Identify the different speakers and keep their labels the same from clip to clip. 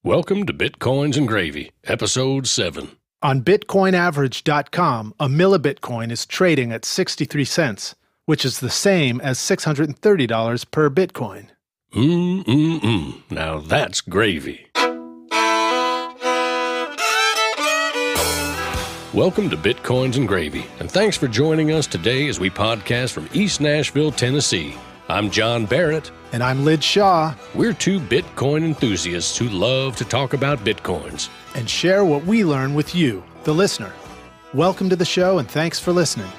Speaker 1: Welcome to Bitcoins and Gravy, Episode 7.
Speaker 2: On BitcoinAverage.com, a millibitcoin is trading at 63 cents, which is the same as $630 per Bitcoin.
Speaker 1: Now that's gravy. Welcome to Bitcoins and Gravy, and thanks for joining us today as we podcast from East Nashville, Tennessee. I'm John Barrett.
Speaker 2: And I'm Lij Shaw.
Speaker 1: We're two Bitcoin enthusiasts who love to talk about Bitcoins
Speaker 2: and share what we learn with you, the listener. Welcome to the show, and thanks for listening.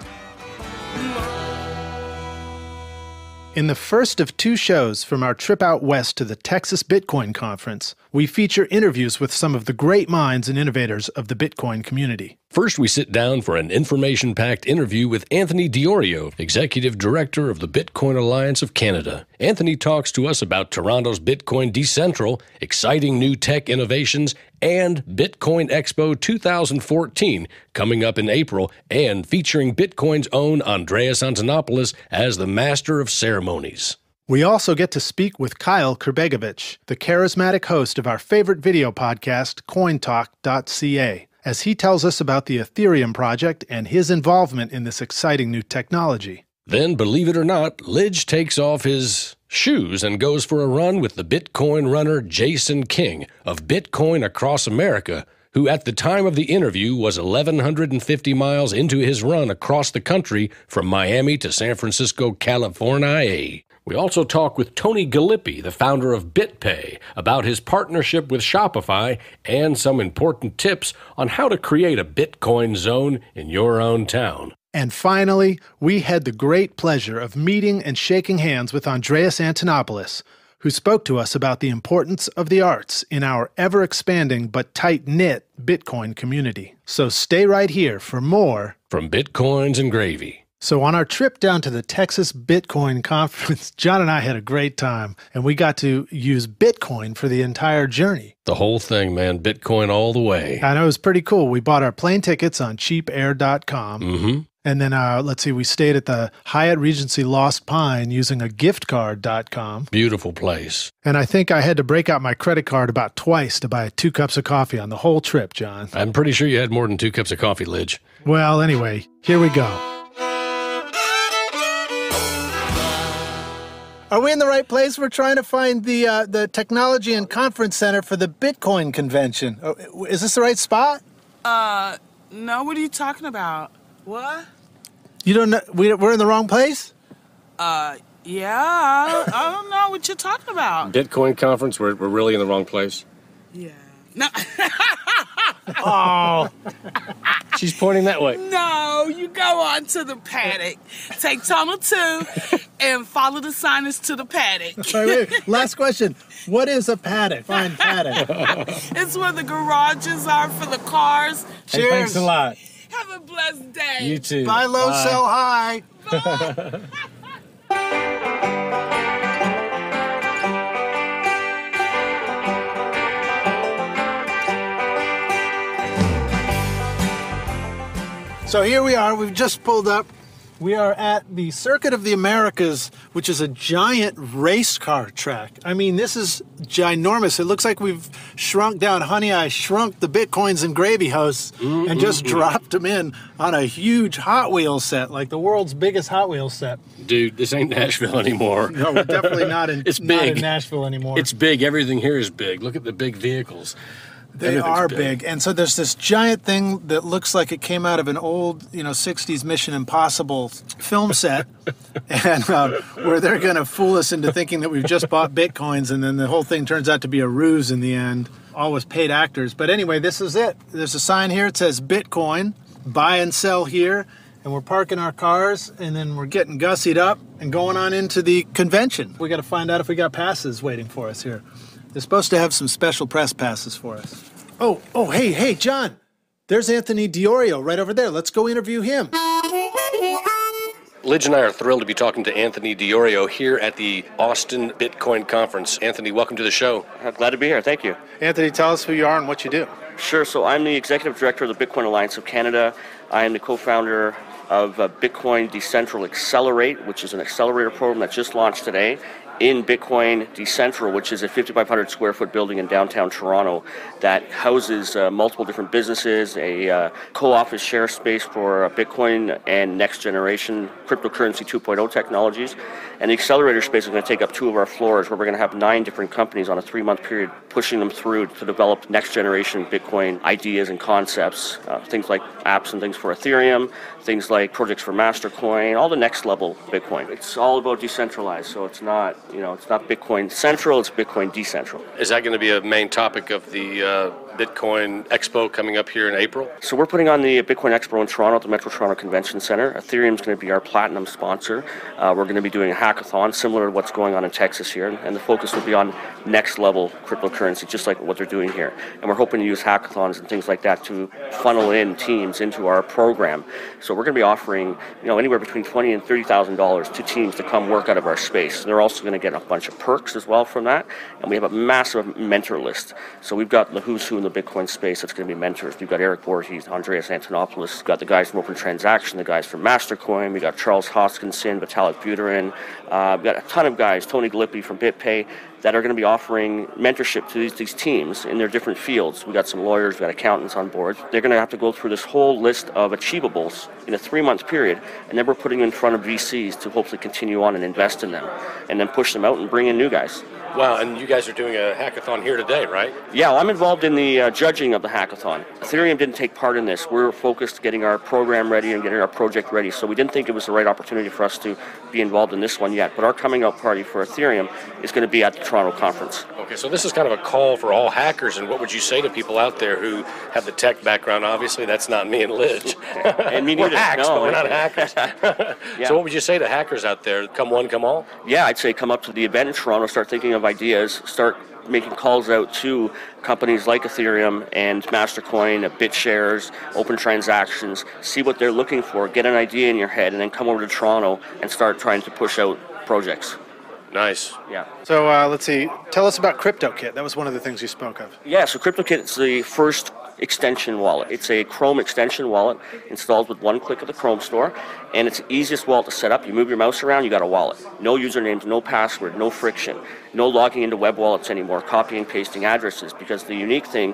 Speaker 2: In the first of two shows from our trip out west to the Texas Bitcoin Conference, we feature interviews with some of the great minds and innovators of the Bitcoin community.
Speaker 1: First, we sit down for an information-packed interview with Anthony Diorio, Executive Director of the Bitcoin Alliance of Canada. Anthony talks to us about Toronto's Bitcoin Decentral, exciting new tech innovations, and Bitcoin Expo 2014 coming up in April, and featuring Bitcoin's own Andreas Antonopoulos as the Master of Ceremonies.
Speaker 2: We also get to speak with Kyle Kerbegovich, the charismatic host of our favorite video podcast, CoinTalk.ca, as he tells us about the Ethereum project and his involvement in this exciting new technology.
Speaker 1: Then, believe it or not, Lij takes off his shoes and goes for a run with the Bitcoin runner Jason King of Bitcoin Across America, who at the time of the interview was 1,150 miles into his run across the country from Miami to San Francisco, California. We also talk with Tony Gallippi, the founder of BitPay, about his partnership with Shopify and some important tips on how to create a Bitcoin zone in your own town.
Speaker 2: And finally, we had the great pleasure of meeting and shaking hands with Andreas Antonopoulos, who spoke to us about the importance of the arts in our ever-expanding but tight-knit Bitcoin community. So stay right here for more
Speaker 1: from Bitcoins and Gravy.
Speaker 2: So on our trip down to the Texas Bitcoin Conference, John and I had a great time, and we got to use Bitcoin for the entire journey.
Speaker 1: The whole thing, man. Bitcoin all the way.
Speaker 2: I know, it was pretty cool. We bought our plane tickets on cheapair.com. And then, we stayed at the Hyatt Regency Lost Pine using a giftcard.com.
Speaker 1: Beautiful place.
Speaker 2: And I think I had to break out my credit card about twice to buy 2 cups of coffee on the whole trip, John.
Speaker 1: I'm pretty sure you had more than 2 cups of coffee, Lij.
Speaker 2: Well, anyway, here we go. Are we in the right place? We're trying to find the Technology and Conference Center for the Bitcoin Convention. Is this the right spot?
Speaker 3: No, what are you talking about? What?
Speaker 2: You don't know? We're in the wrong place?
Speaker 3: Yeah, I don't know what you're talking about.
Speaker 1: Bitcoin conference, we're really in the wrong place.
Speaker 3: Yeah. No.
Speaker 2: Oh.
Speaker 1: She's pointing that way.
Speaker 3: No, you go on to the paddock. Take Tunnel 2 and follow the signage to the paddock.
Speaker 2: Wait. Last question. What is a paddock? Fine paddock.
Speaker 3: It's where the garages are for the cars.
Speaker 2: Cheers.
Speaker 4: Hey, thanks a lot.
Speaker 3: Have a blessed day.
Speaker 4: You too.
Speaker 2: Buy low,
Speaker 4: Bye.
Speaker 2: sell high. So here we are. We've just pulled up. We are at the Circuit of the Americas, which is a giant race car track. I mean, this is ginormous. It looks like we've shrunk down. Honey, I shrunk the Bitcoins and Gravy hosts and just dropped them in on a huge Hot Wheels set, like the world's biggest Hot Wheels set.
Speaker 1: Dude, this ain't Nashville anymore.
Speaker 2: No, we're definitely not in,
Speaker 1: It's
Speaker 2: not
Speaker 1: big.
Speaker 2: in Nashville anymore.
Speaker 1: It's big. Everything here is big. Look at the big vehicles.
Speaker 2: They are big. And so there's this giant thing that looks like it came out of an old, 60s Mission Impossible film set, and where they're going to fool us into thinking that we've just bought Bitcoins, and then the whole thing turns out to be a ruse in the end, all with paid actors. But anyway, this is it. There's a sign here. It says Bitcoin, buy and sell here, and we're parking our cars, and then we're getting gussied up and going on into the convention. We got to find out if we got passes waiting for us here. They're supposed to have some special press passes for us. Oh, hey, John. There's Anthony Diorio right over there. Let's go interview him.
Speaker 1: Lij and I are thrilled to be talking to Anthony Diorio here at the Austin Bitcoin Conference. Anthony, welcome to the show.
Speaker 5: Glad to be here. Thank you.
Speaker 2: Anthony, tell us who you are and what you do.
Speaker 5: Sure. So I'm the Executive Director of the Bitcoin Alliance of Canada. I am the co-founder of Bitcoin Decentral Accelerate, which is an accelerator program that just launched today. in Bitcoin Decentral, which is a 5,500 square foot building in downtown Toronto that houses multiple different businesses, a co-office share space for Bitcoin and next generation cryptocurrency 2.0 technologies. And the accelerator space is going to take up 2 of our floors, where we're going to have 9 different companies on a 3-month period pushing them through to develop next generation Bitcoin ideas and concepts, things like apps and things for Ethereum, things like projects for Mastercoin, all the next level Bitcoin. It's all about decentralized, so it's not Bitcoin central, it's Bitcoin decentral.
Speaker 1: Is that going to be a main topic of the Bitcoin Expo coming up here in April?
Speaker 5: So we're putting on the Bitcoin Expo in Toronto at the Metro Toronto Convention Center. Ethereum is going to be our platinum sponsor. We're going to be doing a hackathon similar to what's going on in Texas here, and the focus will be on next level cryptocurrency, just like what they're doing here. And we're hoping to use hackathons and things like that to funnel in teams into our program. So we're going to be offering, anywhere between $20,000 and $30,000 to teams to come work out of our space. And they're also going to get a bunch of perks as well from that. And we have a massive mentor list. So we've got the who's who in the Bitcoin space that's going to be mentors. We've got Eric Voorhees, Andreas Antonopoulos, we've got the guys from Open Transaction, the guys from Mastercoin, we got Charles Hoskinson, Vitalik Buterin, we've got a ton of guys, Tony Galippi from BitPay, that are going to be offering mentorship to these teams in their different fields. We've got some lawyers, we've got accountants on board. They're going to have to go through this whole list of achievables in a 3-month period, and then we're putting them in front of VCs to hopefully continue on and invest in them, and then push them out and bring in new guys.
Speaker 1: Wow, and you guys are doing a hackathon here today, right?
Speaker 5: Yeah, well, I'm involved in the judging of the hackathon. Ethereum didn't take part in this. We're focused getting our program ready and getting our project ready, so we didn't think it was the right opportunity for us to be involved in this one yet. But our coming out party for Ethereum is going to be at the Toronto conference.
Speaker 1: Okay, so this is kind of a call for all hackers, and what would you say to people out there who have the tech background? Obviously, that's not me and Lidge.
Speaker 5: And me neither.
Speaker 1: We're hacks,
Speaker 5: no,
Speaker 1: but we're not hackers.
Speaker 5: Yeah.
Speaker 1: So what would you say to hackers out there? Come one, come all?
Speaker 5: Yeah, I'd say come up to the event in Toronto, start thinking of ideas, start making calls out to companies like Ethereum and Mastercoin, BitShares, Open Transactions, see what they're looking for, get an idea in your head, and then come over to Toronto and start trying to push out projects.
Speaker 1: Nice.
Speaker 5: Yeah.
Speaker 2: So let's see. Tell us about CryptoKit. That was one of the things you spoke of.
Speaker 5: Yeah, so CryptoKit is the first extension wallet. It's a Chrome extension wallet installed with one click of the Chrome store, and it's the easiest wallet to set up. You move your mouse around, you got a wallet. No usernames, no password, no friction, no logging into web wallets anymore, copying and pasting addresses, because the unique thing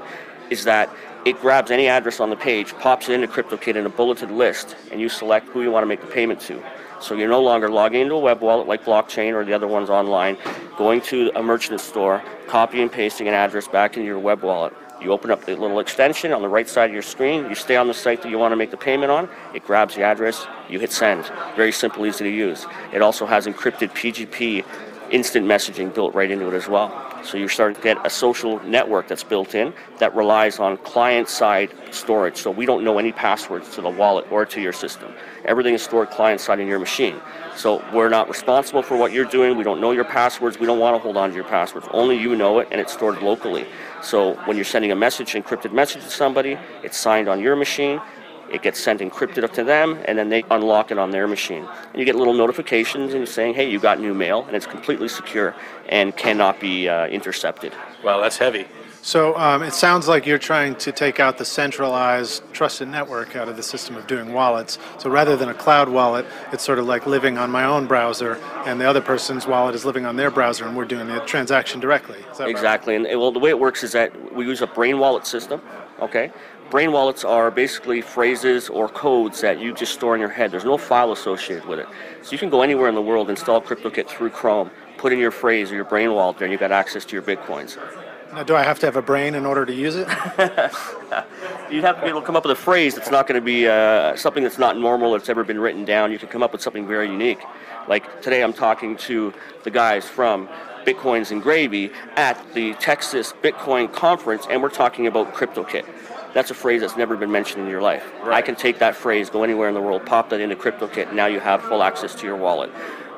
Speaker 5: is that it grabs any address on the page, pops it into CryptoKit in a bulleted list, and you select who you want to make the payment to. So you're no longer logging into a web wallet like Blockchain or the other ones online, going to a merchant store, copy and pasting an address back into your web wallet. You open up the little extension on the right side of your screen, you stay on the site that you want to make the payment on, it grabs the address, you hit send. Very simple, easy to use. It also has encrypted PGP instant messaging built right into it as well. So you're starting to get a social network that's built in that relies on client-side storage. So we don't know any passwords to the wallet or to your system. Everything is stored client-side in your machine. So we're not responsible for what you're doing. We don't know your passwords. We don't want to hold on to your passwords. Only you know it, and it's stored locally. So when you're sending a message, encrypted message to somebody, it's signed on your machine. It gets sent encrypted up to them, and then they unlock it on their machine. And you get little notifications and saying, hey, you got new mail, and it's completely secure and cannot be intercepted.
Speaker 1: Wow, that's heavy.
Speaker 2: So it sounds like you're trying to take out the centralized trusted network out of the system of doing wallets. So rather than a cloud wallet, it's sort of like living on my own browser, and the other person's wallet is living on their browser, and we're doing the transaction directly. Is that
Speaker 5: exactly. Right? And well, the way it works is that we use a brain wallet system, okay? Brain wallets are basically phrases or codes that you just store in your head. There's no file associated with it. So you can go anywhere in the world, install CryptoKit through Chrome, put in your phrase or your brain wallet there, and you've got access to your Bitcoins.
Speaker 2: Now, do I have to have a brain in order to use it?
Speaker 5: You'd have to be able to come up with a phrase that's not going to be something that's not normal, that's ever been written down. You can come up with something very unique. Like today I'm talking to the guys from Bitcoins and Gravy at the Texas Bitcoin conference, and we're talking about CryptoKit. That's a phrase that's never been mentioned in your life. Right. I can take that phrase, go anywhere in the world, pop that into CryptoKit, and now you have full access to your wallet.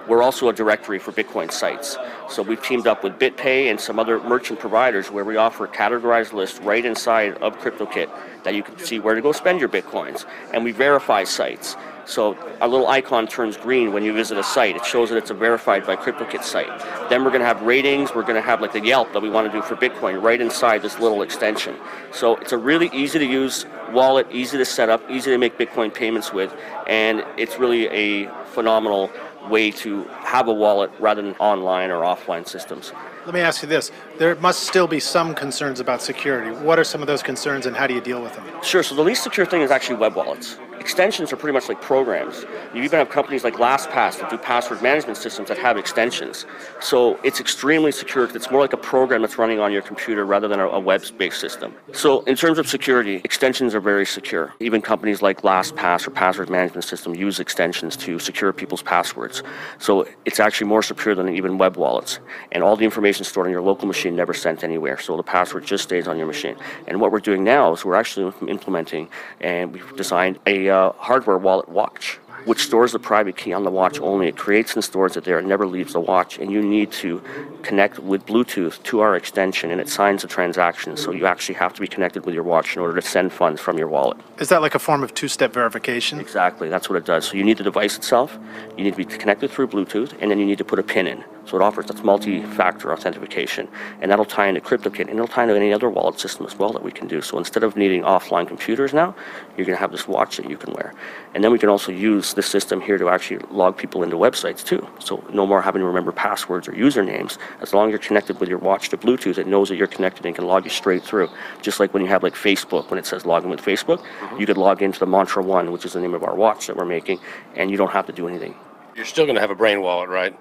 Speaker 5: We're also a directory for Bitcoin sites. So we've teamed up with BitPay and some other merchant providers where we offer a categorized list right inside of CryptoKit that you can see where to go spend your Bitcoins. And we verify sites. So our little icon turns green when you visit a site. It shows that it's a verified by CryptoKit site. Then we're going to have ratings. We're going to have like the Yelp that we want to do for Bitcoin right inside this little extension. So it's a really easy to use wallet, easy to set up, easy to make Bitcoin payments with, and it's really a phenomenal way to have a wallet rather than online or offline systems.
Speaker 2: Let me ask you this. There must still be some concerns about security. What are some of those concerns and how do you deal with them?
Speaker 5: Sure, so the least secure thing is actually web wallets. Extensions are pretty much like programs. You even have companies like LastPass that do password management systems that have extensions. So it's extremely secure. It's more like a program that's running on your computer rather than a web-based system. So in terms of security, extensions are very secure. Even companies like LastPass or password management system use extensions to secure people's passwords. So it's actually more secure than even web wallets. And all the information stored on your local machine never sent anywhere. So the password just stays on your machine. And what we're doing now is we're actually implementing, and we've designed a hardware wallet watch, which stores the private key on the watch only. It creates and stores it there. It never leaves the watch. And you need to connect with Bluetooth to our extension, and it signs the transaction. So you actually have to be connected with your watch in order to send funds from your wallet.
Speaker 2: Is that like a form of two-step verification?
Speaker 5: Exactly. That's what it does. So you need the device itself, you need to be connected through Bluetooth, and then you need to put a PIN in. So it offers that's multi-factor authentication, and that'll tie into CryptoKit, and it'll tie into any other wallet system as well that we can do. So instead of needing offline computers now, you're going to have this watch that you can wear. And then we can also use this system here to actually log people into websites too. So no more having to remember passwords or usernames. As long as you're connected with your watch to Bluetooth, it knows that you're connected and can log you straight through. Just like when you have like Facebook, when it says log in with Facebook, you could log into the Mantra One, which is the name of our watch that we're making, and you don't have to do anything.
Speaker 1: You're still going to have a brain wallet, right?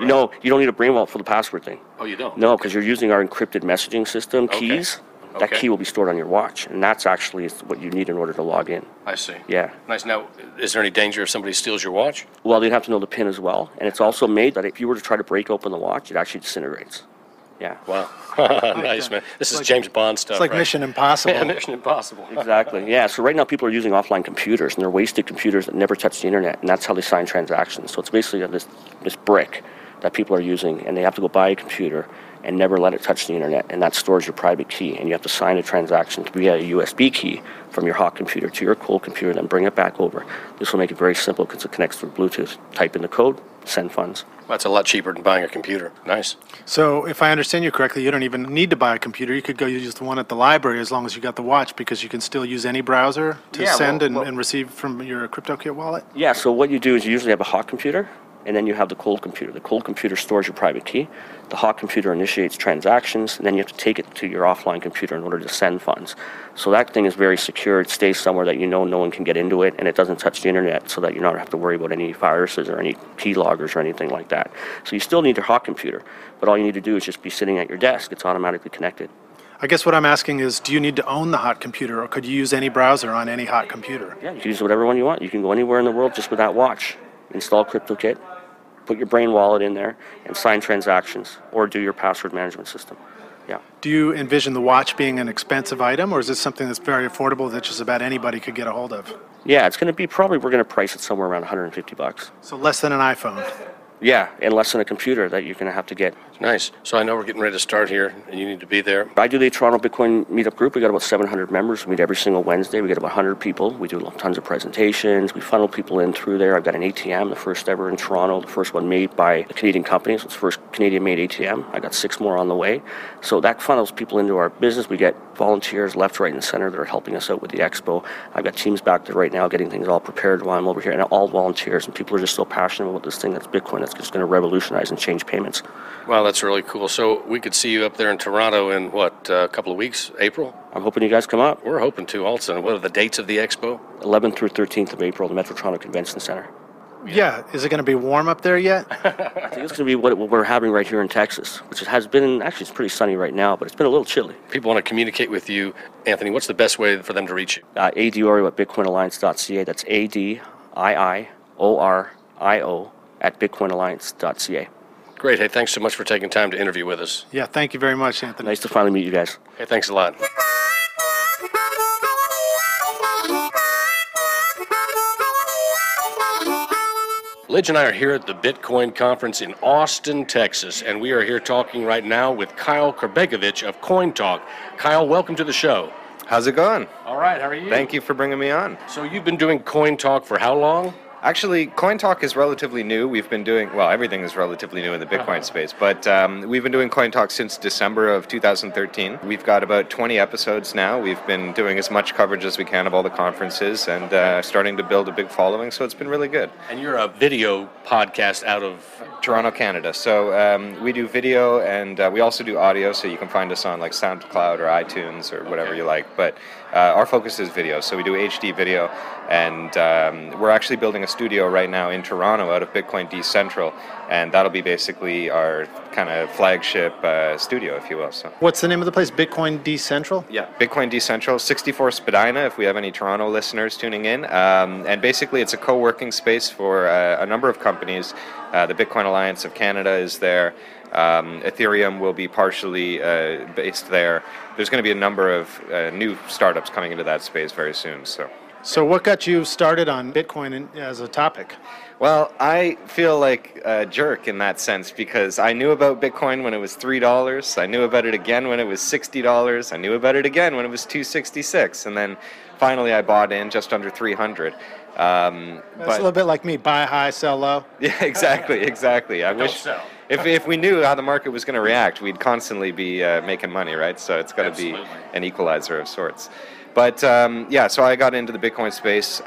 Speaker 5: No, you don't need a brain wallet for the password thing.
Speaker 1: Oh, you don't?
Speaker 5: No, because you're using our encrypted messaging system keys. That
Speaker 1: Okay.
Speaker 5: key will be stored on your watch, and that's actually what you need in order to log in.
Speaker 1: I see.
Speaker 5: Yeah.
Speaker 1: Nice. Now, is there any danger if somebody steals your watch?
Speaker 5: Well, they'd have to know the PIN as well, and it's also made that if you were to try to break open the watch, it actually disintegrates. Yeah.
Speaker 1: Wow. Nice, man. This is
Speaker 2: like-
Speaker 1: James Bond stuff,
Speaker 2: It's like
Speaker 1: right?
Speaker 2: Mission Impossible.
Speaker 1: Yeah, Mission Impossible.
Speaker 5: Exactly. Yeah. So right now people are using offline computers, and they're wasted computers that never touch the internet, and that's how they sign transactions. So it's basically this brick that people are using, and they have to go buy a computer and never let it touch the internet, and that stores your private key, and you have to sign a transaction via a USB key from your hot computer to your cold computer, then bring it back over. This will make it very simple because it connects through Bluetooth. Type in the code, send funds.
Speaker 1: That's a lot cheaper than buying a computer. Nice.
Speaker 2: So if I understand you correctly, you don't even need to buy a computer. You could go use the one at the library as long as you got the watch, because you can still use any browser to
Speaker 5: Yeah,
Speaker 2: send
Speaker 5: well-
Speaker 2: and receive from your CryptoKit wallet.
Speaker 5: Yeah, so what you do is you usually have a hot computer, and then you have the cold computer. The cold computer stores your private key. The hot computer initiates transactions, and then you have to take it to your offline computer in order to send funds. So that thing is very secure. It stays somewhere that you know no one can get into it, and it doesn't touch the internet, so that you don't have to worry about any viruses or any keyloggers or anything like that. So you still need your hot computer, but all you need to do is just be sitting at your desk. It's automatically connected.
Speaker 2: I guess what I'm asking is, do you need to own the hot computer, or could you use any browser on any hot computer?
Speaker 5: Yeah, you can use whatever one you want. You can go anywhere in the world just with that watch. Install CryptoKit, put your brain wallet in there, and sign transactions, or do your password management system. Yeah.
Speaker 2: Do you envision the watch being an expensive item, or is this something that's very affordable that just about anybody could get a hold of?
Speaker 5: Yeah, it's going to be probably, we're going to price it somewhere around $150.
Speaker 2: So less than an iPhone.
Speaker 5: Yeah, and less than a computer that you're going to have to get.
Speaker 1: Nice. So I know we're getting ready to start here, and you need to be there.
Speaker 5: I do the Toronto Bitcoin meetup group. We got about 700 members. We meet every single Wednesday. We get about 100 people. We do tons of presentations. We funnel people in through there. I've got an ATM, the first ever in Toronto, the first one made by a Canadian company. So it's the first Canadian-made ATM. I got 6 more on the way. So that funnels people into our business. We get volunteers left, right, and center that are helping us out with the expo. I've got teams back there right now getting things all prepared while I'm over here, and all volunteers. And people are just so passionate about this thing that's Bitcoin. That's just going to revolutionize and change payments.
Speaker 1: Wow, that's really cool. So we could see you up there in Toronto in, a couple of weeks? April?
Speaker 5: I'm hoping you guys come up.
Speaker 1: We're hoping to also. What are the dates of the expo?
Speaker 5: 11th through 13th of April, the Metro Toronto Convention Center.
Speaker 2: Yeah, is it going to be warm up there yet?
Speaker 5: I think it's going to be what we're having right here in Texas, which has been, actually it's pretty sunny right now, but it's been a little chilly.
Speaker 1: People want to communicate with you. Anthony, what's the best way for them to reach you?
Speaker 5: ADORIO at bitcoinalliance.ca. That's ADIIORIO at bitcoinalliance.ca.
Speaker 1: Great. Hey, thanks so much for taking time to interview with us.
Speaker 2: Yeah, thank you very much, Anthony.
Speaker 5: Nice to finally meet you guys.
Speaker 1: Hey, thanks a lot. Lidge and I are here at the Bitcoin conference in Austin, Texas, and we are here talking right now with Kyle Kerbegovich of CoinTalk. Kyle, welcome to the show.
Speaker 4: How's it going?
Speaker 1: All right, how are you?
Speaker 4: Thank you for bringing me on.
Speaker 1: So you've been doing CoinTalk for how long?
Speaker 4: Actually, Coin Talk is relatively new. We've been doing, well, everything is relatively new in the Bitcoin space, but we've been doing Coin Talk since December of 2013. We've got about 20 episodes now. We've been doing as much coverage as we can of all the conferences and starting to build a big following, so it's been really good.
Speaker 1: And you're a video podcast out of
Speaker 4: Toronto, Canada. So we do video and we also do audio, so you can find us on like SoundCloud or iTunes or whatever you like. But our focus is video, so we do HD video, and we're actually building a studio right now in Toronto out of Bitcoin Decentral, and that'll be basically our kind of flagship studio, if you will. So.
Speaker 2: What's the name of the place? Bitcoin Decentral?
Speaker 4: Yeah, Bitcoin Decentral, 64 Spadina, if we have any Toronto listeners tuning in. And basically it's a co-working space for a number of companies. The Bitcoin Alliance of Canada is there. Ethereum will be partially based there. There's going to be a number of new startups coming into that space very soon.
Speaker 2: So what got you started on Bitcoin as a topic?
Speaker 4: Well, I feel like a jerk in that sense because I knew about Bitcoin when it was $3. I knew about it again when it was $60. I knew about it again when it was $266. And then finally I bought in just under $300.
Speaker 2: That's a little bit like me, buy high, sell low.
Speaker 4: Yeah, exactly. I wish if we knew how the market was going to react, we'd constantly be making money, right? So it's got to be an equalizer of sorts. But so I got into the Bitcoin space.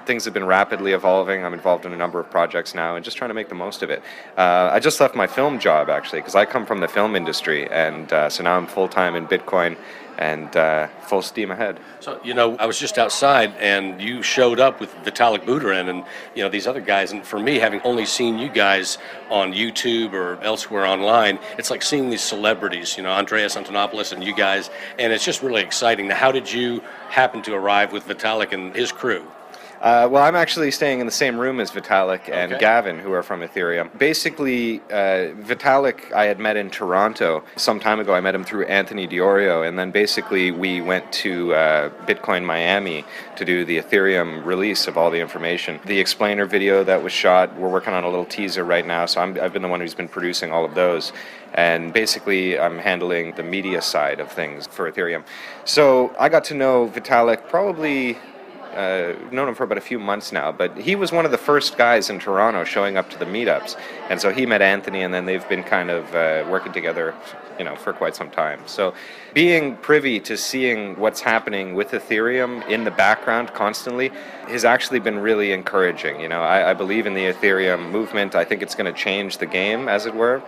Speaker 4: Things have been rapidly evolving. I'm involved in a number of projects now and just trying to make the most of it. I just left my film job, actually, because I come from the film industry, and so now I'm full-time in Bitcoin and full steam ahead.
Speaker 1: So, I was just outside and you showed up with Vitalik Buterin and, these other guys. And for me, having only seen you guys on YouTube or elsewhere online, it's like seeing these celebrities, Andreas Antonopoulos and you guys. And it's just really exciting. Now, how did you happen to arrive with Vitalik and his crew?
Speaker 4: Well, I'm actually staying in the same room as Vitalik and Gavin, who are from Ethereum. Basically, Vitalik I had met in Toronto some time ago. I met him through Anthony Diorio, and then basically we went to Bitcoin Miami to do the Ethereum release of all the information. The explainer video that was shot, we're working on a little teaser right now, so I've been the one who's been producing all of those. And basically, I'm handling the media side of things for Ethereum. So I got to know Vitalik probably... known him for about a few months now, but he was one of the first guys in Toronto showing up to the meetups, and so he met Anthony, and then they've been kind of working together, for quite some time. So being privy to seeing what's happening with Ethereum in the background constantly has actually been really encouraging. I believe in the Ethereum movement. I think it's going to change the game, as it were.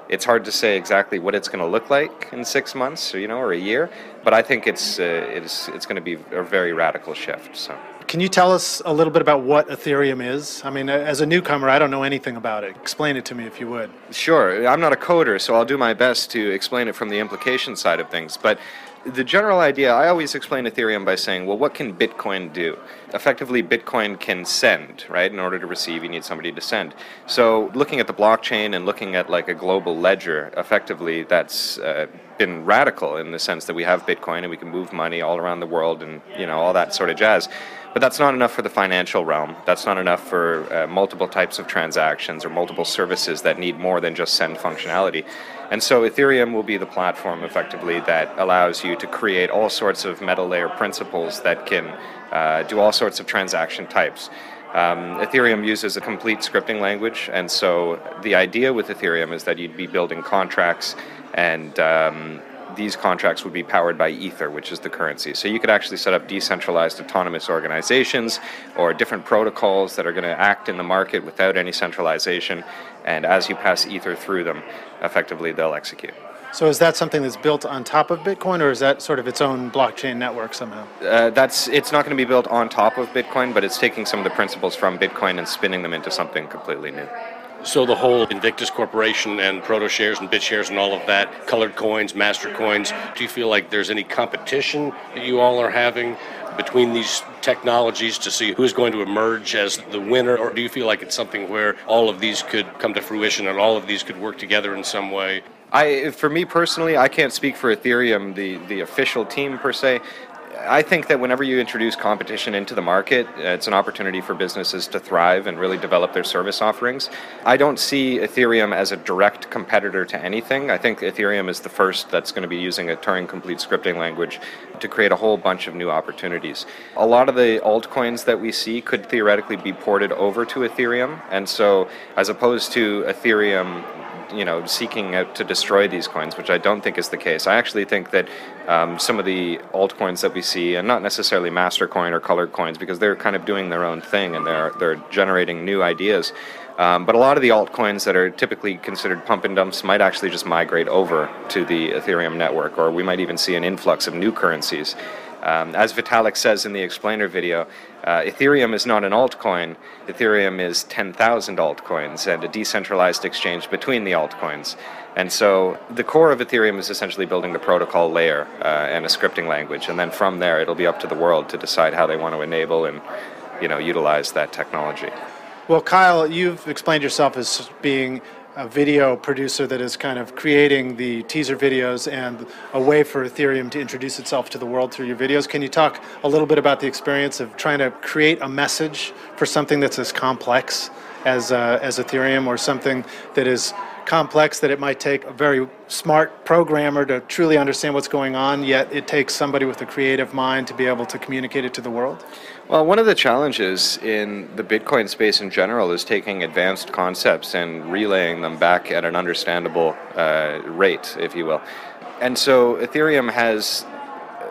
Speaker 4: It's hard to say exactly what it's going to look like in 6 months, or a year, but I think it's going to be a very radical shift. So,
Speaker 2: can you tell us a little bit about what Ethereum is? I mean, as a newcomer, I don't know anything about it. Explain it to me if you would.
Speaker 4: Sure. I'm not a coder, so I'll do my best to explain it from the implication side of things, but the general idea, I always explain Ethereum by saying, well, what can Bitcoin do? Effectively, Bitcoin can send, right? In order to receive, you need somebody to send. So looking at the blockchain and looking at like a global ledger, effectively, that's been radical in the sense that we have Bitcoin and we can move money all around the world and, all that sort of jazz. But that's not enough for the financial realm. That's not enough for multiple types of transactions or multiple services that need more than just send functionality. And so Ethereum will be the platform, effectively, that allows you to create all sorts of meta layer principles that can do all sorts of transaction types. Ethereum uses a complete scripting language, and so the idea with Ethereum is that you'd be building contracts, and these contracts would be powered by Ether, which is the currency. So you could actually set up decentralized autonomous organizations or different protocols that are going to act in the market without any centralization, and as you pass Ether through them, effectively they'll execute.
Speaker 2: So is that something that's built on top of Bitcoin, or is that sort of its own blockchain network somehow?
Speaker 4: It's not going to be built on top of Bitcoin, but it's taking some of the principles from Bitcoin and spinning them into something completely new.
Speaker 1: So the whole Invictus Corporation and ProtoShares and BitShares and all of that, colored coins, master coins, do you feel like there's any competition that you all are having between these technologies to see who's going to emerge as the winner? Or do you feel like it's something where all of these could come to fruition and all of these could work together in some way?
Speaker 4: For me personally, I can't speak for Ethereum, the official team per se. I think that whenever you introduce competition into the market, it's an opportunity for businesses to thrive and really develop their service offerings. I don't see Ethereum as a direct competitor to anything. I think Ethereum is the first that's going to be using a Turing-complete scripting language to create a whole bunch of new opportunities. A lot of the altcoins that we see could theoretically be ported over to Ethereum, and so as opposed to Ethereum seeking out to destroy these coins, which I don't think is the case. I actually think that some of the altcoins that we see, and not necessarily Mastercoin or colored coins, because they're kind of doing their own thing and they're generating new ideas. But a lot of the altcoins that are typically considered pump and dumps might actually just migrate over to the Ethereum network, or we might even see an influx of new currencies. As Vitalik says in the explainer video, Ethereum is not an altcoin. Ethereum is 10,000 altcoins and a decentralized exchange between the altcoins. And so the core of Ethereum is essentially building the protocol layer and a scripting language. And then from there, it'll be up to the world to decide how they want to enable and utilize that technology.
Speaker 2: Well, Kyle, you've explained yourself as being a video producer that is kind of creating the teaser videos and a way for Ethereum to introduce itself to the world through your videos. Can you talk a little bit about the experience of trying to create a message for something that's as complex as Ethereum, or something that is complex that it might take a very smart programmer to truly understand what's going on, yet it takes somebody with a creative mind to be able to communicate it to the world?
Speaker 4: Well, one of the challenges in the Bitcoin space in general is taking advanced concepts and relaying them back at an understandable rate, if you will. And so Ethereum has,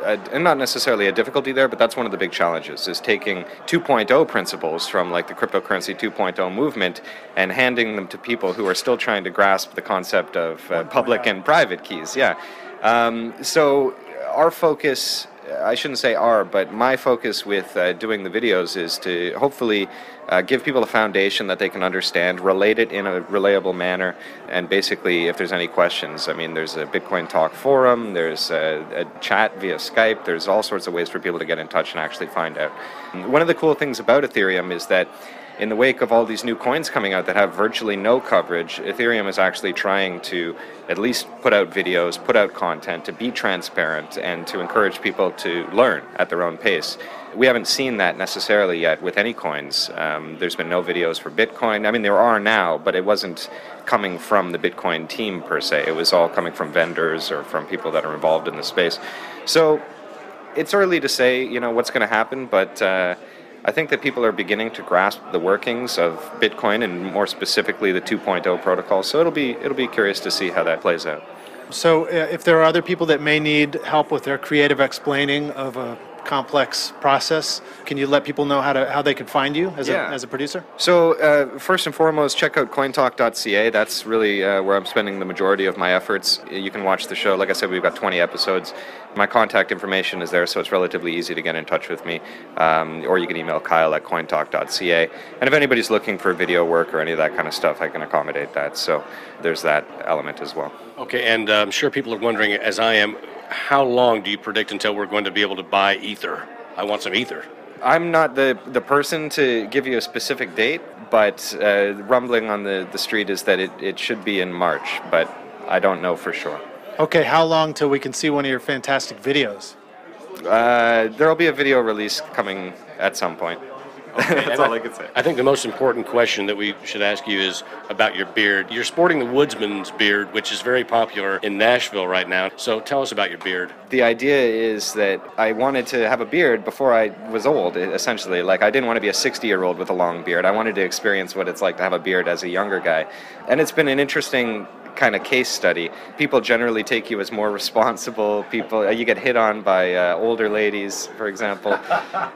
Speaker 4: and not necessarily a difficulty there, but that's one of the big challenges, is taking 2.0 principles from like the cryptocurrency 2.0 movement and handing them to people who are still trying to grasp the concept of public and private keys. Yeah. So our focus, I shouldn't say our, but my focus with doing the videos is to hopefully give people a foundation that they can understand, relate it in a relayable manner, and basically, if there's any questions, I mean, there's a Bitcoin Talk forum, there's a chat via Skype, there's all sorts of ways for people to get in touch and actually find out. One of the cool things about Ethereum is that in the wake of all these new coins coming out that have virtually no coverage, Ethereum is actually trying to at least put out videos, put out content, to be transparent and to encourage people to learn at their own pace. We haven't seen that necessarily yet with any coins. There's been no videos for Bitcoin. I mean, there are now, but it wasn't coming from the Bitcoin team per se. It was all coming from vendors or from people that are involved in the space. So it's early to say, what's going to happen, but I think that people are beginning to grasp the workings of Bitcoin and more specifically the 2.0 protocol. So it'll be curious to see how that plays out.
Speaker 2: So if there are other people that may need help with their creative explaining of a complex process, can you let people know how they could find you as a producer?
Speaker 4: So first and foremost, check out cointalk.ca. That's really where I'm spending the majority of my efforts. You can watch the show. Like I said, we've got 20 episodes. My contact information is there, so it's relatively easy to get in touch with me. Or you can email Kyle at cointalk.ca. And if anybody's looking for video work or any of that kind of stuff, I can accommodate that. So there's that element as well.
Speaker 1: Okay, and I'm sure people are wondering, as I am, how long do you predict until we're going to be able to buy Ether? I want some Ether.
Speaker 4: I'm not the person to give you a specific date, but rumbling on the street is that it should be in March, but I don't know for sure.
Speaker 2: Okay, how long till we can see one of your fantastic videos?
Speaker 4: There'll be a video release coming at some point.
Speaker 1: Okay,
Speaker 4: that's all I can say.
Speaker 1: I think the most important question that we should ask you is about your beard. You're sporting the woodsman's beard, which is very popular in Nashville right now. So tell us about your beard.
Speaker 4: The idea is that I wanted to have a beard before I was old, essentially. Like, I didn't want to be a 60-year-old with a long beard. I wanted to experience what it's like to have a beard as a younger guy. And it's been an interesting kind of case study. People generally take you as more responsible people. You get hit on by older ladies, for example.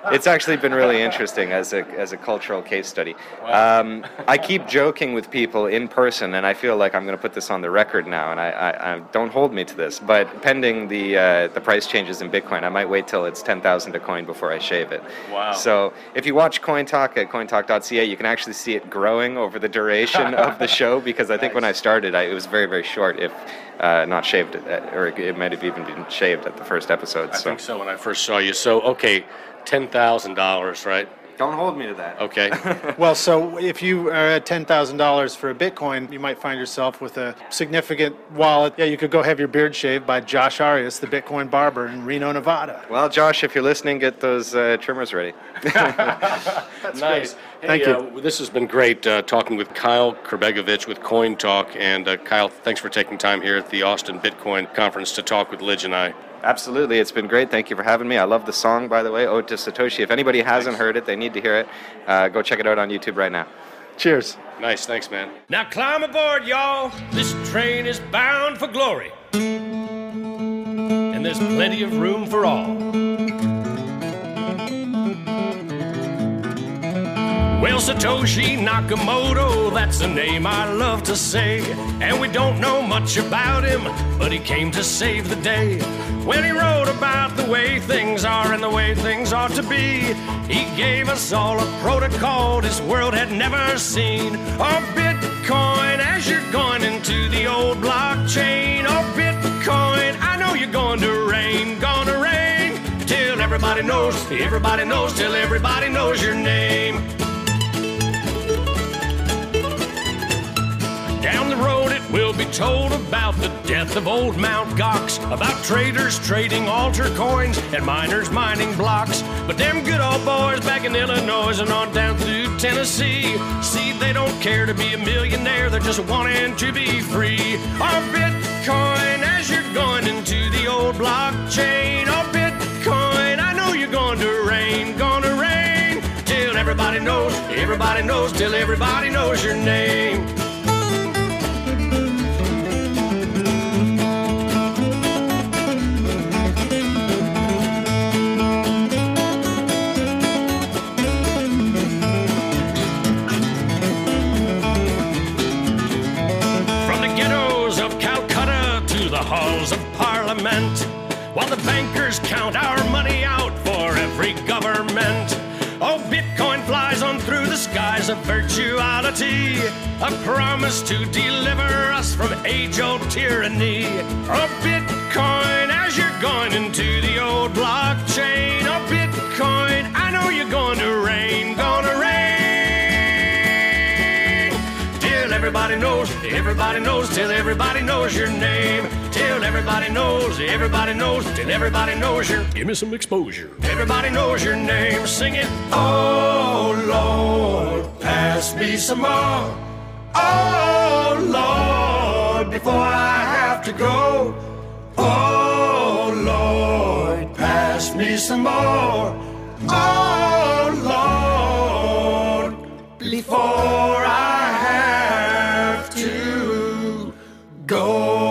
Speaker 4: It's actually been really interesting as a cultural case study.
Speaker 1: Wow.
Speaker 4: I keep joking with people in person, and I feel like I'm going to put this on the record now, and I don't hold me to this, but pending the price changes in Bitcoin, I might wait till it's 10,000 a coin before I shave it.
Speaker 1: Wow.
Speaker 4: So if you watch CoinTalk at cointalk.ca, you can actually see it growing over the duration of the show, because I think when I started, it was very, very short, if not shaved, or it might have even been shaved at the first episode.
Speaker 1: I think so when I first saw you. So, okay, $10,000, right?
Speaker 4: Don't hold me to that.
Speaker 1: Okay.
Speaker 2: Well, so if you are at $10,000 for a Bitcoin, you might find yourself with a significant wallet. Yeah, you could go have your beard shaved by Josh Arias, the Bitcoin barber in Reno, Nevada.
Speaker 4: Well, Josh, if you're listening, get those trimmers ready.
Speaker 2: That's
Speaker 1: Nice.
Speaker 2: great. Thank you.
Speaker 1: This has been great talking with Kyle Kerbegovich with Coin Talk. And Kyle, thanks for taking time here at the Austin Bitcoin Conference to talk with Lidge and I.
Speaker 4: Absolutely. It's been great. Thank you for having me. I love the song, by the way, Ode to Satoshi. If anybody hasn't heard it, they need to hear it. Go check it out on YouTube right now.
Speaker 2: Cheers.
Speaker 1: Nice. Thanks, man. Now climb aboard, y'all. This train is bound for glory. And there's plenty of room for all. Well, Satoshi Nakamoto, that's a name I love to say. And we don't know much about him, but he came to save the day. When he wrote about the way things are and the way things ought to be, he gave us all a protocol this world had never seen. Oh, Bitcoin, as you're going into the old blockchain. Oh, Bitcoin, I know you're going to reign, till everybody knows, till everybody knows your name. Down the road it will be told about the death of old Mt. Gox, about traders trading altar coins and miners mining blocks. But them good old boys back in Illinois and on down through Tennessee, see, they don't care to be a millionaire, they're just wanting to be free. Oh, Bitcoin, as you're going into the old blockchain. Oh, Bitcoin, I know you're going to reign, till everybody knows, till everybody knows your name. Halls of Parliament, while the bankers count our money out for every government. Oh, Bitcoin flies on through the skies of virtuality, a promise to deliver us from age-old tyranny. Oh, Bitcoin, as you're going into the old blockchain. Oh, Bitcoin, I know you're going to reign, till everybody knows, till everybody knows your name. Till everybody knows, till everybody knows your. Give me some exposure. Everybody knows your name. Sing it. Oh Lord, pass me some more. Oh Lord, before I have to go. Oh Lord, pass me some more. Oh Lord, before I have to go.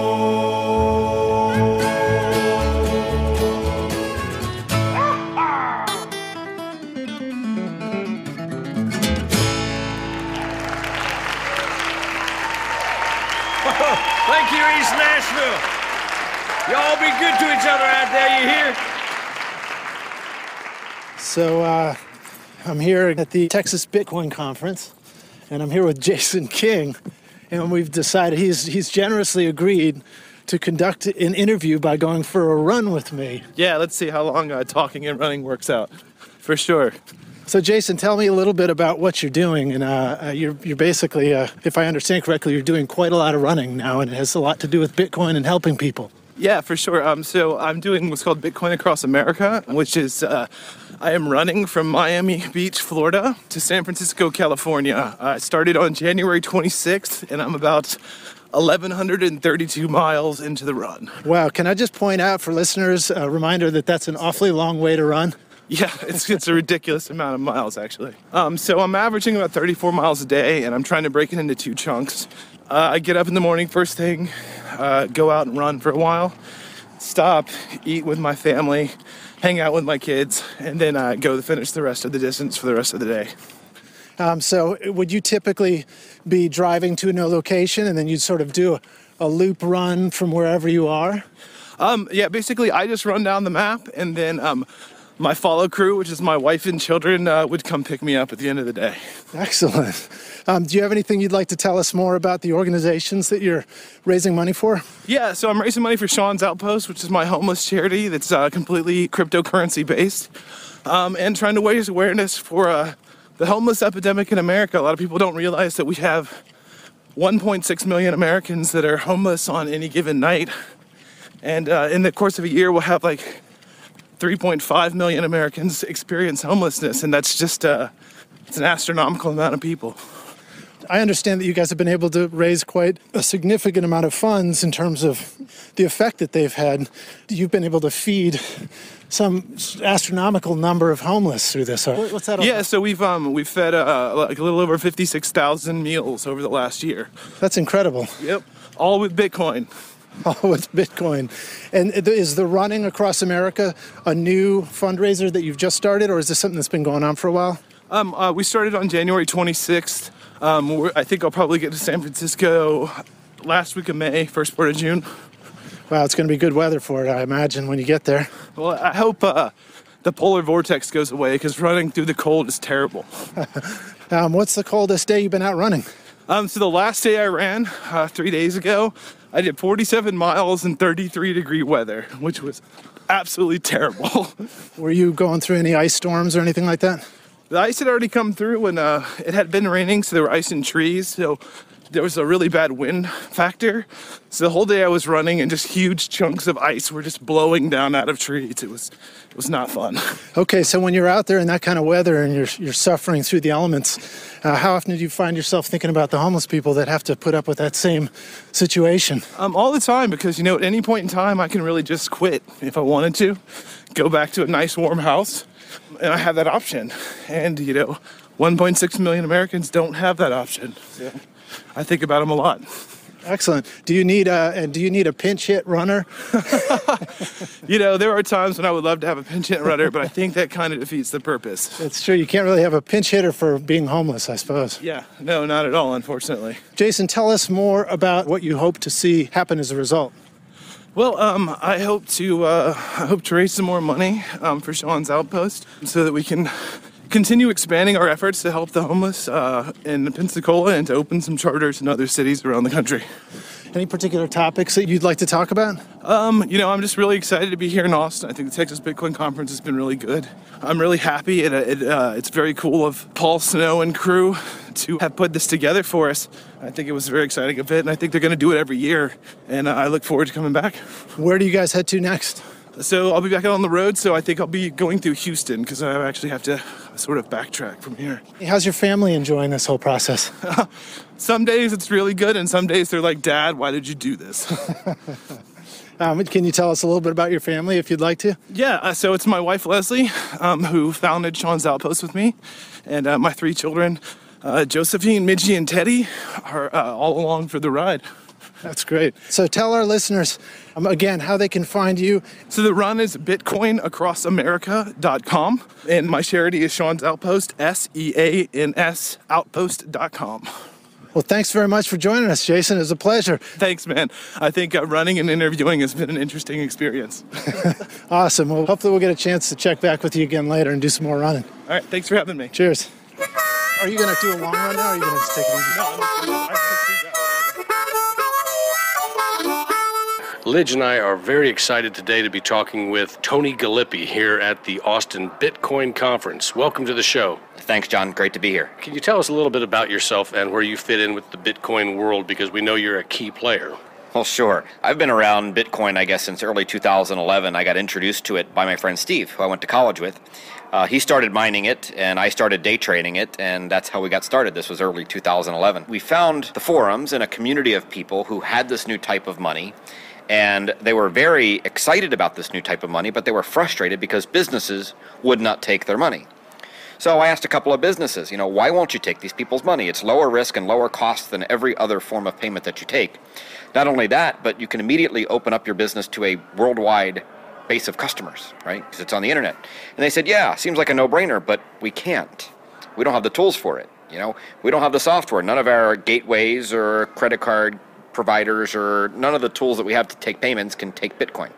Speaker 1: Thank you, East Nashville. Y'all be good to each other out there, you hear?
Speaker 2: So I'm here at the Texas Bitcoin Conference, and I'm here with Jason King, and we've decided he's generously agreed to conduct an interview by going for a run with me.
Speaker 6: Yeah, let's see how long talking and running works out. For sure.
Speaker 2: So Jason, tell me a little bit about what you're doing, and you're basically, if I understand correctly, you're doing quite a lot of running now, and it has a lot to do with Bitcoin and helping people.
Speaker 6: Yeah, for sure. So I'm doing what's called Bitcoin Across America, which is I am running from Miami Beach, Florida to San Francisco, California. I started on January 26th, and I'm about 1,132 miles into the run.
Speaker 2: Wow, can I just point out for listeners, a reminder that that's an awfully long way to run?
Speaker 6: Yeah, it's a ridiculous amount of miles, actually. So I'm averaging about 34 miles a day, and I'm trying to break it into 2 chunks. I get up in the morning, first thing, go out and run for a while, stop, eat with my family, hang out with my kids, and then go to finish the rest of the distance for the rest of the day.
Speaker 2: So would you typically be driving to no location, and then you'd sort of do a loop run from wherever you are?
Speaker 6: Yeah, basically I just run down the map, and then my follow crew, which is my wife and children, would come pick me up at the end of the day.
Speaker 2: Excellent. Do you have anything you'd like to tell us more about the organizations that you're raising money for?
Speaker 6: Yeah, so I'm raising money for Sean's Outpost, which is my homeless charity that's completely cryptocurrency based. and trying to raise awareness for the homeless epidemic in America. A lot of people don't realize that we have 1.6 million Americans that are homeless on any given night. And in the course of a year, we'll have like 3.5 million Americans experience homelessness. And that's just, it's an astronomical amount of people.
Speaker 2: I understand that you guys have been able to raise quite a significant amount of funds in terms of the effect that they've had. You've been able to feed some astronomical number of homeless through this. What's that all
Speaker 6: Yeah,
Speaker 2: about?
Speaker 6: so we've fed like a little over 56,000 meals over the last year.
Speaker 2: That's incredible.
Speaker 6: Yep, all with Bitcoin.
Speaker 2: All with Bitcoin. And is the Running Across America a new fundraiser that you've just started, or is this something that's been going on for a while?
Speaker 6: We started on January 26th. I think I'll probably get to San Francisco last week of May, first part of June.
Speaker 2: Wow, it's going to be good weather for it, I imagine, when you get there.
Speaker 6: Well, I hope the polar vortex goes away, because running through the cold is terrible.
Speaker 2: What's the coldest day you've been out running?
Speaker 6: So the last day I ran, 3 days ago, I did 47 miles in 33-degree weather, which was absolutely terrible.
Speaker 2: Were you going through any ice storms or anything like that?
Speaker 6: The ice had already come through, and it had been raining, so there were ice in trees, so there was a really bad wind factor. So the whole day I was running, and just huge chunks of ice were just blowing down out of trees. It was not fun.
Speaker 2: Okay, so when you're out there in that kind of weather and you're suffering through the elements, how often do you find yourself thinking about the homeless people that have to put up with that same situation?
Speaker 6: All the time, because, at any point in time, I can really just quit if I wanted to, go back to a nice warm house, and I have that option. And, 1.6 million Americans don't have that option. So I think about them a lot.
Speaker 2: Excellent. Do you need a pinch hit runner?
Speaker 6: There are times when I would love to have a pinch hit runner, but I think that kind of defeats the purpose.
Speaker 2: It's true. You can't really have a pinch hitter for being homeless, I suppose.
Speaker 6: Yeah, no, not at all, unfortunately.
Speaker 2: Jason, tell us more about what you hope to see happen as a result.
Speaker 6: Well, I hope to raise some more money for Sean's Outpost so that we can continue expanding our efforts to help the homeless in Pensacola and to open some charters in other cities around the country.
Speaker 2: Any particular topics that you'd like to talk about?
Speaker 6: I'm just really excited to be here in Austin. I think the Texas Bitcoin Conference has been really good. I'm really happy, and it's very cool of Paul Snow and crew to have put this together for us. I think it was a very exciting event, and I think they're going to do it every year, and I look forward to coming back.
Speaker 2: Where do you guys head to next?
Speaker 6: So I'll be back out on the road, so I think I'll be going through Houston, because I actually have to sort of backtrack from here.
Speaker 2: How's your family enjoying this whole process?
Speaker 6: Some days it's really good, and some days they're like, Dad, why did you do this?
Speaker 2: Can you tell us a little bit about your family, if you'd like to?
Speaker 6: Yeah, so it's my wife, Leslie, who founded Sean's Outpost with me, and my 3 children, Josephine, Midgie, and Teddy, are all along for the ride.
Speaker 2: That's great. So tell our listeners, again, how they can find you.
Speaker 6: So the run is bitcoinacrossamerica.com, and my charity is Sean's Outpost, SEANS Outpost.com.
Speaker 2: Well, thanks very much for joining us, Jason. It was a pleasure.
Speaker 6: Thanks, man. I think running and interviewing has been an interesting experience.
Speaker 2: Awesome. Well, hopefully we'll get a chance to check back with you again later and do some more running.
Speaker 6: All right, thanks for having me.
Speaker 2: Cheers. Are you going to do a long run now, or are you going to just take it easy?
Speaker 1: Lidge and I are very excited today to be talking with Tony Gallippi here at the Austin Bitcoin Conference. Welcome to the show.
Speaker 7: Thanks, John. Great to be here.
Speaker 1: Can you tell us a little bit about yourself and where you fit in with the Bitcoin world, because we know you're a key player?
Speaker 7: Well, sure. I've been around Bitcoin, I guess, since early 2011. I got introduced to it by my friend Steve, who I went to college with. He started mining it, and I started day trading it, and that's how we got started. This was early 2011. We found the forums and a community of people who had this new type of money, and they were very excited about this new type of money, but they were frustrated because businesses would not take their money. So I asked a couple of businesses, why won't you take these people's money? It's lower risk and lower cost than every other form of payment that you take. Not only that, but you can immediately open up your business to a worldwide base of customers, right? Because it's on the internet. And they said, yeah, seems like a no-brainer, but we can't. We don't have the tools for it. We don't have the software. None of our gateways or credit card providers or none of the tools that we have to take payments can take Bitcoin.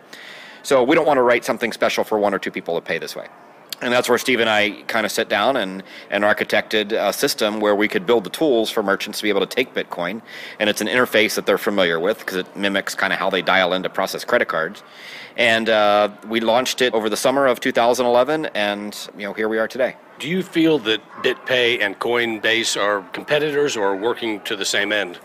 Speaker 7: So we don't want to write something special for 1 or 2 people to pay this way. And that's where Steve and I kind of sat down and architected a system where we could build the tools for merchants to be able to take Bitcoin. And it's an interface that they're familiar with because it mimics kind of how they dial in to process credit cards. And we launched it over the summer of 2011, and here we are today.
Speaker 1: Do you feel that BitPay and Coinbase are competitors or working to the same end?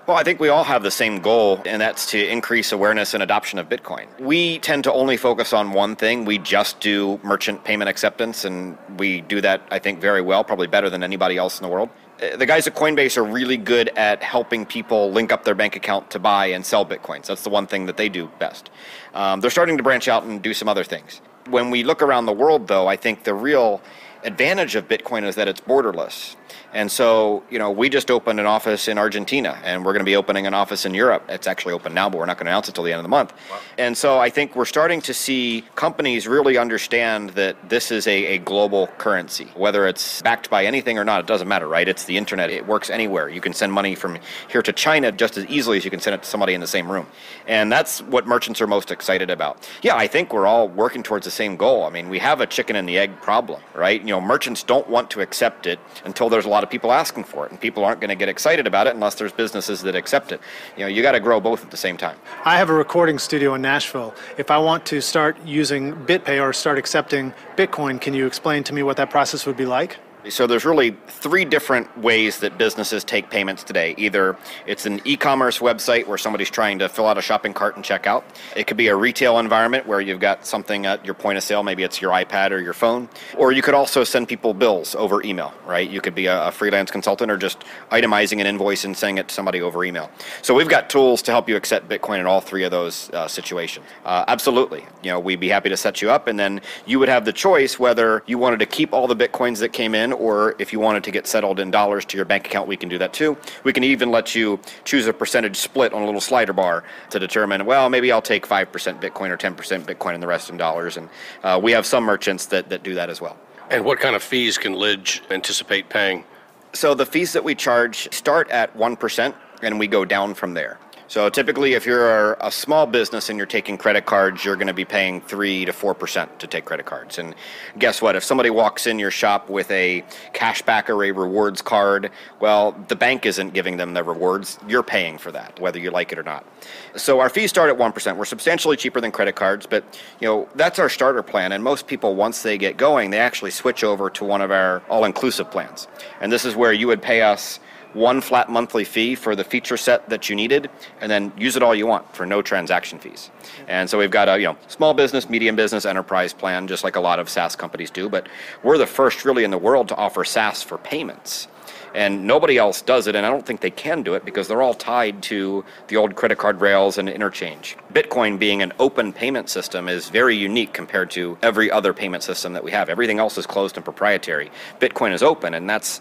Speaker 7: Well, I think we all have the same goal, and that's to increase awareness and adoption of Bitcoin. We tend to only focus on one thing. We just do merchant payment acceptance, and we do that, I think, very well, probably better than anybody else in the world. The guys at Coinbase are really good at helping people link up their bank account to buy and sell Bitcoins. That's the one thing that they do best. They're starting to branch out and do some other things. When we look around the world, though, I think the real advantage of Bitcoin is that it's borderless. And so, we just opened an office in Argentina, and we're going to be opening an office in Europe. It's actually open now, but we're not going to announce it until the end of the month. Wow. And so I think we're starting to see companies really understand that this is a global currency. Whether it's backed by anything or not, it doesn't matter, right? It's the internet. It works anywhere. You can send money from here to China just as easily as you can send it to somebody in the same room. And that's what merchants are most excited about. Yeah, I think we're all working towards the same goal. I mean, we have a chicken and the egg problem, right? Merchants don't want to accept it until there's a lot of people asking for it, and people aren't going to get excited about it unless there's businesses that accept it. You got to grow both at the same time.
Speaker 2: I have a recording studio in Nashville. If I want to start using BitPay or start accepting Bitcoin, can you explain to me what that process would be like?
Speaker 7: So there's really three different ways that businesses take payments today. Either it's an e-commerce website where somebody's trying to fill out a shopping cart and check out. It could be a retail environment where you've got something at your point of sale, maybe it's your iPad or your phone. Or you could also send people bills over email, right? You could be a freelance consultant or just itemizing an invoice and sending it to somebody over email. So we've got tools to help you accept Bitcoin in all three of those situations. Absolutely. We'd be happy to set you up, and then you would have the choice whether you wanted to keep all the Bitcoins that came in, or if you wanted to get settled in dollars to your bank account, we can do that too. We can even let you choose a percentage split on a little slider bar to determine, well, maybe I'll take 5% Bitcoin or 10% Bitcoin and the rest in dollars. And we have some merchants that do that as well.
Speaker 1: And what kind of fees can Lidge anticipate paying?
Speaker 7: So the fees that we charge start at 1%, and we go down from there. So typically, if you're a small business and you're taking credit cards, you're going to be paying 3 to 4% to take credit cards. And guess what? If somebody walks in your shop with a cashback or a rewards card, well, the bank isn't giving them the rewards. You're paying for that, whether you like it or not. So our fees start at 1%. We're substantially cheaper than credit cards, but that's our starter plan. And most people, once they get going, they actually switch over to one of our all-inclusive plans. And this is where you would pay us one flat monthly fee for the feature set that you needed, and then use it all you want for no transaction fees. And so we've got a small business, medium business, enterprise plan, just like a lot of SaaS companies do, but we're the first really in the world to offer SaaS for payments. And nobody else does it, and I don't think they can do it because they're all tied to the old credit card rails and interchange. Bitcoin being an open payment system is very unique compared to every other payment system that we have. Everything else is closed and proprietary. Bitcoin is open, and that's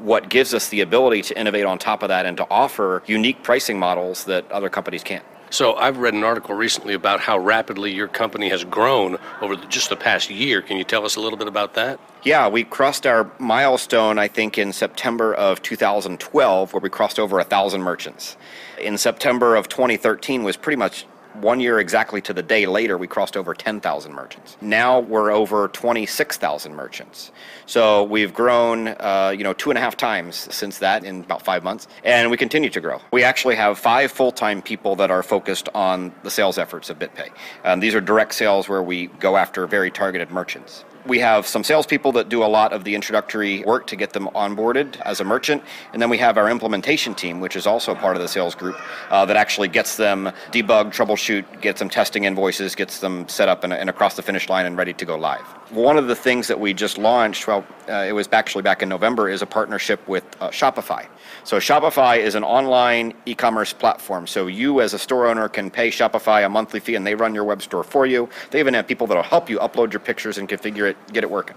Speaker 7: what gives us the ability to innovate on top of that and to offer unique pricing models that other companies can't.
Speaker 1: So I've read an article recently about how rapidly your company has grown over just the past year. Can you tell us a little bit about that?
Speaker 7: Yeah, we crossed our milestone, I think, in September of 2012, where we crossed over 1,000 merchants. In September of 2013 was pretty much 1 year exactly to the day later, we crossed over 10,000 merchants. Now we're over 26,000 merchants. So we've grown, 2.5 times since that in about 5 months, and we continue to grow. We actually have 5 full-time people that are focused on the sales efforts of BitPay. These are direct sales where we go after very targeted merchants. We have some salespeople that do a lot of the introductory work to get them onboarded as a merchant. And then we have our implementation team, which is also part of the sales group, that actually gets them debug, troubleshoot, gets them testing invoices, gets them set up and across the finish line and ready to go live. One of the things that we just launched, it was actually back in November, is a partnership with Shopify. So Shopify is an online e-commerce platform. So you as a store owner can pay Shopify a monthly fee and they run your web store for you. They even have people that will help you upload your pictures and configure it, get it working.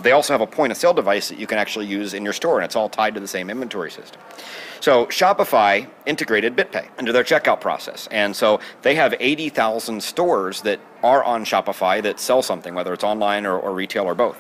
Speaker 7: They also have a point of sale device that you can actually use in your store, and it's all tied to the same inventory system. So Shopify integrated BitPay into their checkout process. And so they have 80,000 stores that are on Shopify that sell something, whether it's online or retail or both.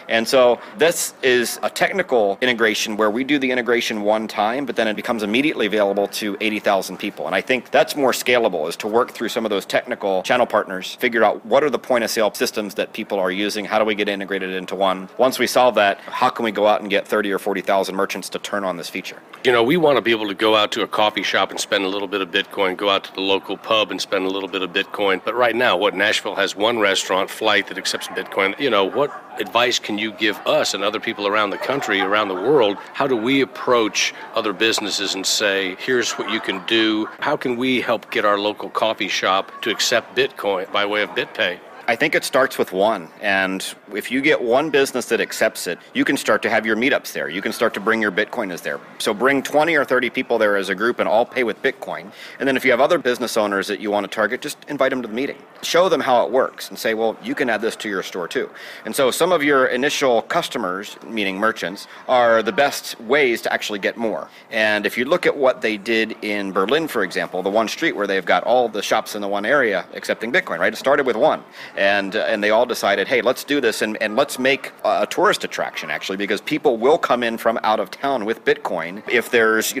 Speaker 7: And so this is a technical integration where we do the integration one time, but then it becomes immediately available to 80,000 people. And I think that's more scalable, is to work through some of those technical channel partners, figure out what are the point of sale systems that people are using, how do we get integrated into one. Once we solve that, how can we go out and get 30 or 40,000 merchants to turn on this feature?
Speaker 1: You know, we want to be able to go out to a coffee shop and spend a little bit of Bitcoin, go out to the local pub and spend a little bit of Bitcoin. But right now, Nashville has one restaurant, Flight, that accepts Bitcoin. You know, what advice can you give us and other people around the country, around the world? How do we approach other businesses and say, here's what you can do? How can we help get our local coffee shop to accept Bitcoin by way of BitPay?
Speaker 7: I think it starts with one, and if you get one business that accepts it, you can start to have your meetups there. You can start to bring your Bitcoiners there. So bring 20 or 30 people there as a group and all pay with Bitcoin. And then if you have other business owners that you want to target, just invite them to the meeting. Show them how it works and say, well, you can add this to your store too. And so some of your initial customers, meaning merchants, are the best ways to actually get more. And if you look at what they did in Berlin, for example, the one street where they've got all the shops in the one area accepting Bitcoin, right? It started with one. And they all decided, hey, let's do this and let's make a tourist attraction, actually, because people will come in from out of town with Bitcoin if there's,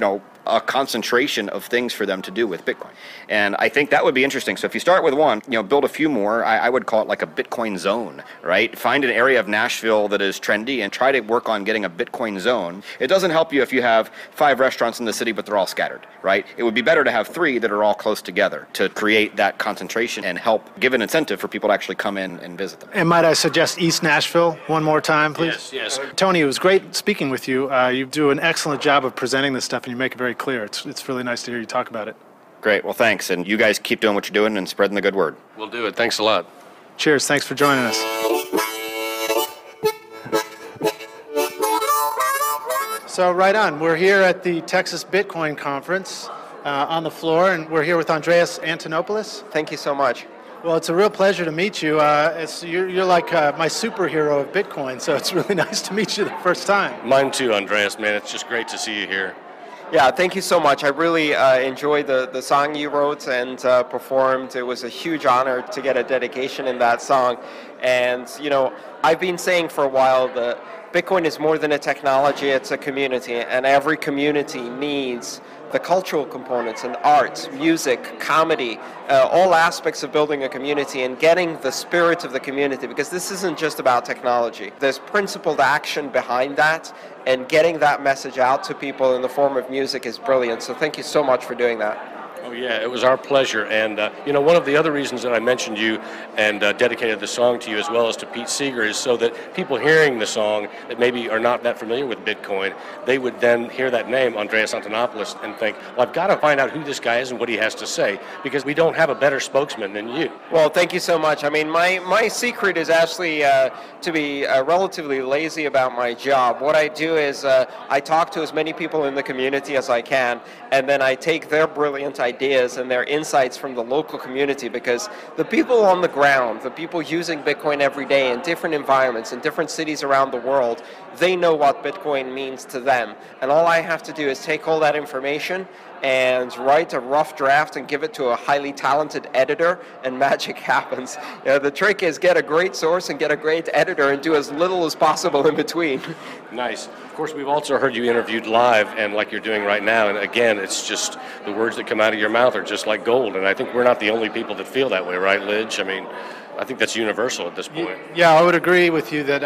Speaker 7: a concentration of things for them to do with Bitcoin. And I think that would be interesting. So if you start with one, build a few more. I would call it like a Bitcoin zone, right? Find an area of Nashville that is trendy and try to work on getting a Bitcoin zone. It doesn't help you if you have 5 restaurants in the city, but they're all scattered, right? It would be better to have 3 that are all close together to create that concentration and help give an incentive for people to actually come in and visit them.
Speaker 2: And might I suggest East Nashville one more time, please?
Speaker 1: Yes.
Speaker 2: Tony, it was great speaking with you. You do an excellent job of presenting this stuff, and you make it very clear. It's really nice to hear you talk about it.
Speaker 7: Great. Well, thanks. And you guys keep doing what you're doing and spreading the good word.
Speaker 1: We'll do it. Thanks a lot.
Speaker 2: Cheers. Thanks for joining us. So right on. We're here at the Texas Bitcoin Conference on the floor, and we're here with Andreas Antonopoulos.
Speaker 8: Thank you so much.
Speaker 2: Well, it's a real pleasure to meet you. You're like my superhero of Bitcoin, so it's really nice to meet you the first time.
Speaker 1: Mine too, Andreas, man. It's just great to see you here.
Speaker 8: Yeah, thank you so much. I really enjoyed the song you wrote and performed. It was a huge honor to get a dedication in that song. And, I've been saying for a while that Bitcoin is more than a technology, it's a community. And every community needs the cultural components and art, music, comedy, all aspects of building a community and getting the spirit of the community, because this isn't just about technology. There's principled action behind that, and getting that message out to people in the form of music is brilliant. So thank you so much for doing that.
Speaker 1: Oh, yeah, it was our pleasure. And, one of the other reasons that I mentioned you and dedicated the song to you as well as to Pete Seeger is so that people hearing the song that maybe are not that familiar with Bitcoin, they would then hear that name, Andreas Antonopoulos, and think, well, I've got to find out who this guy is and what he has to say, because we don't have a better spokesman than you.
Speaker 8: Well, thank you so much. I mean, my secret is actually to be relatively lazy about my job. What I do is I talk to as many people in the community as I can, and then I take their brilliant ideas and their insights from the local community, because the people on the ground, the people using Bitcoin every day in different environments, in different cities around the world, they know what Bitcoin means to them. And all I have to do is take all that information and write a rough draft and give it to a highly talented editor, and magic happens. The trick is get a great source and get a great editor and do as little as possible in between.
Speaker 1: Nice. Of course, we've also heard you interviewed live, and like you're doing right now, and again, it's just the words that come out of your mouth are just like gold, and I think we're not the only people that feel that way, right, Lidge? I mean, I think that's universal at this point.
Speaker 2: Yeah, I would agree with you that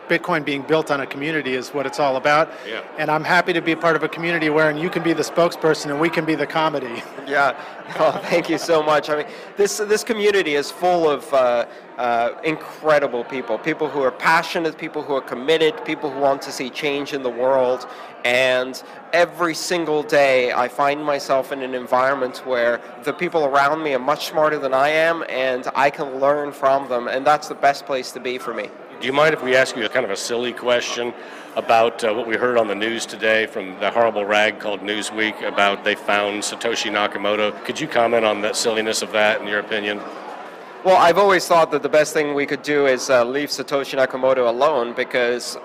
Speaker 2: Bitcoin being built on a community is what it's all about.
Speaker 1: Yeah.
Speaker 2: And I'm happy to be part of a community where you can be the spokesperson and we can be the comedy.
Speaker 8: Yeah, thank you so much. I mean, this community is full of incredible people who are passionate, people who are committed, people who want to see change in the world. And every single day I find myself in an environment where the people around me are much smarter than I am, and I can learn from them, and that's the best place to be for me.
Speaker 1: Do you mind if we ask you a kind of a silly question about what we heard on the news today from the horrible rag called Newsweek about they found Satoshi Nakamoto? Could you comment on the silliness of that in your opinion?
Speaker 8: Well, I've always thought that the best thing we could do is leave Satoshi Nakamoto alone, because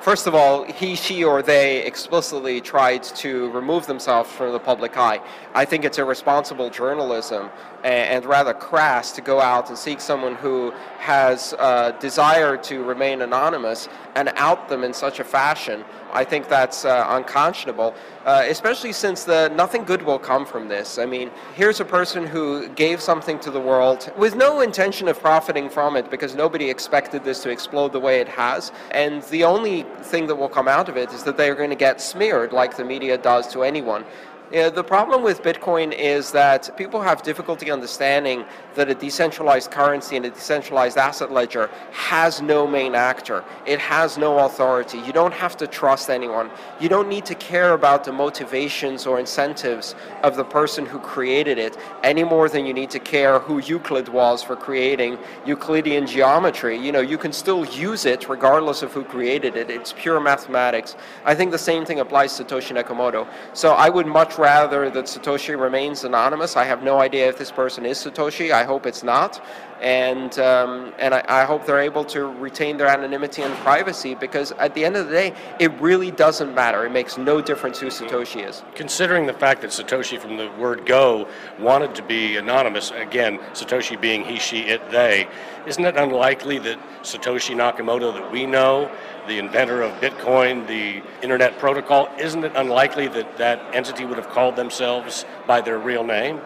Speaker 8: First of all, he, she, or they explicitly tried to remove themselves from the public eye. I think it's irresponsible journalism and rather crass to go out and seek someone who has a desire to remain anonymous and out them in such a fashion. I think that's unconscionable, especially since nothing good will come from this. I mean, here's a person who gave something to the world with no intention of profiting from it, because nobody expected this to explode the way it has. And the only thing that will come out of it is that they are going to get smeared like the media does to anyone. The problem with Bitcoin is that people have difficulty understanding that a decentralized currency and a decentralized asset ledger has no main actor. It has no authority. You don't have to trust anyone. You don't need to care about the motivations or incentives of the person who created it any more than you need to care who Euclid was for creating Euclidean geometry. You know, you can still use it regardless of who created it. It's pure mathematics. I think the same thing applies to Satoshi Nakamoto. So I would much rather that Satoshi remains anonymous. I have no idea if this person is Satoshi. I hope it's not. And I hope they're able to retain their anonymity and privacy, because at the end of the day, it really doesn't matter. It makes no difference who Satoshi is.
Speaker 1: Considering the fact that Satoshi from the word go wanted to be anonymous, again, Satoshi being he, she, it, they, isn't it unlikely that Satoshi Nakamoto that we know, the inventor of Bitcoin, the internet protocol, isn't it unlikely that that entity would have called themselves by their real name?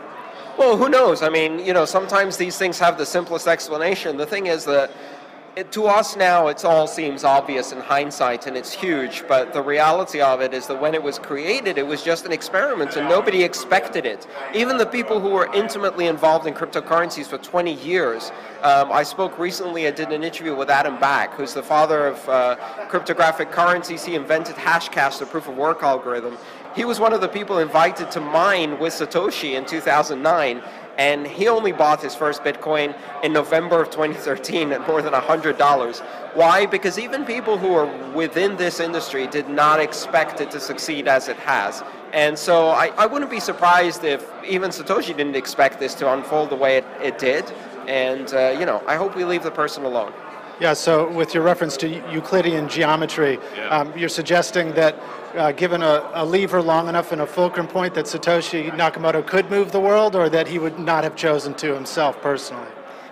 Speaker 8: Well, who knows? I mean, you know, sometimes these things have the simplest explanation. The thing is that to us now, it all seems obvious in hindsight, and it's huge, but the reality of it is that when it was created, it was just an experiment, and nobody expected it. Even the people who were intimately involved in cryptocurrencies for 20 years. I spoke recently, I did an interview with Adam Back, who's the father of cryptographic currencies. He invented Hashcash, the proof-of-work algorithm. He was one of the people invited to mine with Satoshi in 2009, and he only bought his first Bitcoin in November of 2013 at more than $100. Why? Because even people who are within this industry did not expect it to succeed as it has. And so I wouldn't be surprised if even Satoshi didn't expect this to unfold the way it did. And, you know, I hope we leave the person alone.
Speaker 2: Yeah, so with your reference to Euclidean geometry, you're suggesting that given a lever long enough and a fulcrum point that Satoshi Nakamoto could move the world, or that he would not have chosen to himself personally?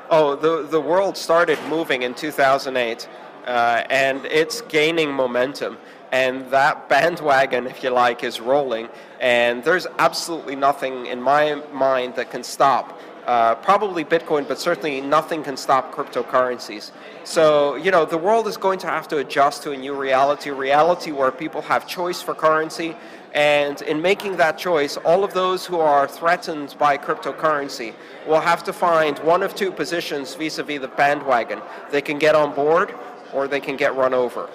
Speaker 8: Oh, the world started moving in 2008, and it's gaining momentum. And that bandwagon, if you like, is rolling. And there's absolutely nothing in my mind that can stop probably Bitcoin, but certainly nothing can stop cryptocurrencies. So, you know, the world is going to have to adjust to a new reality where people have choice for currency. And in making that choice, all of those who are threatened by cryptocurrency will have to find one of two positions vis-a-vis the bandwagon. They can get on board, or they can get run over.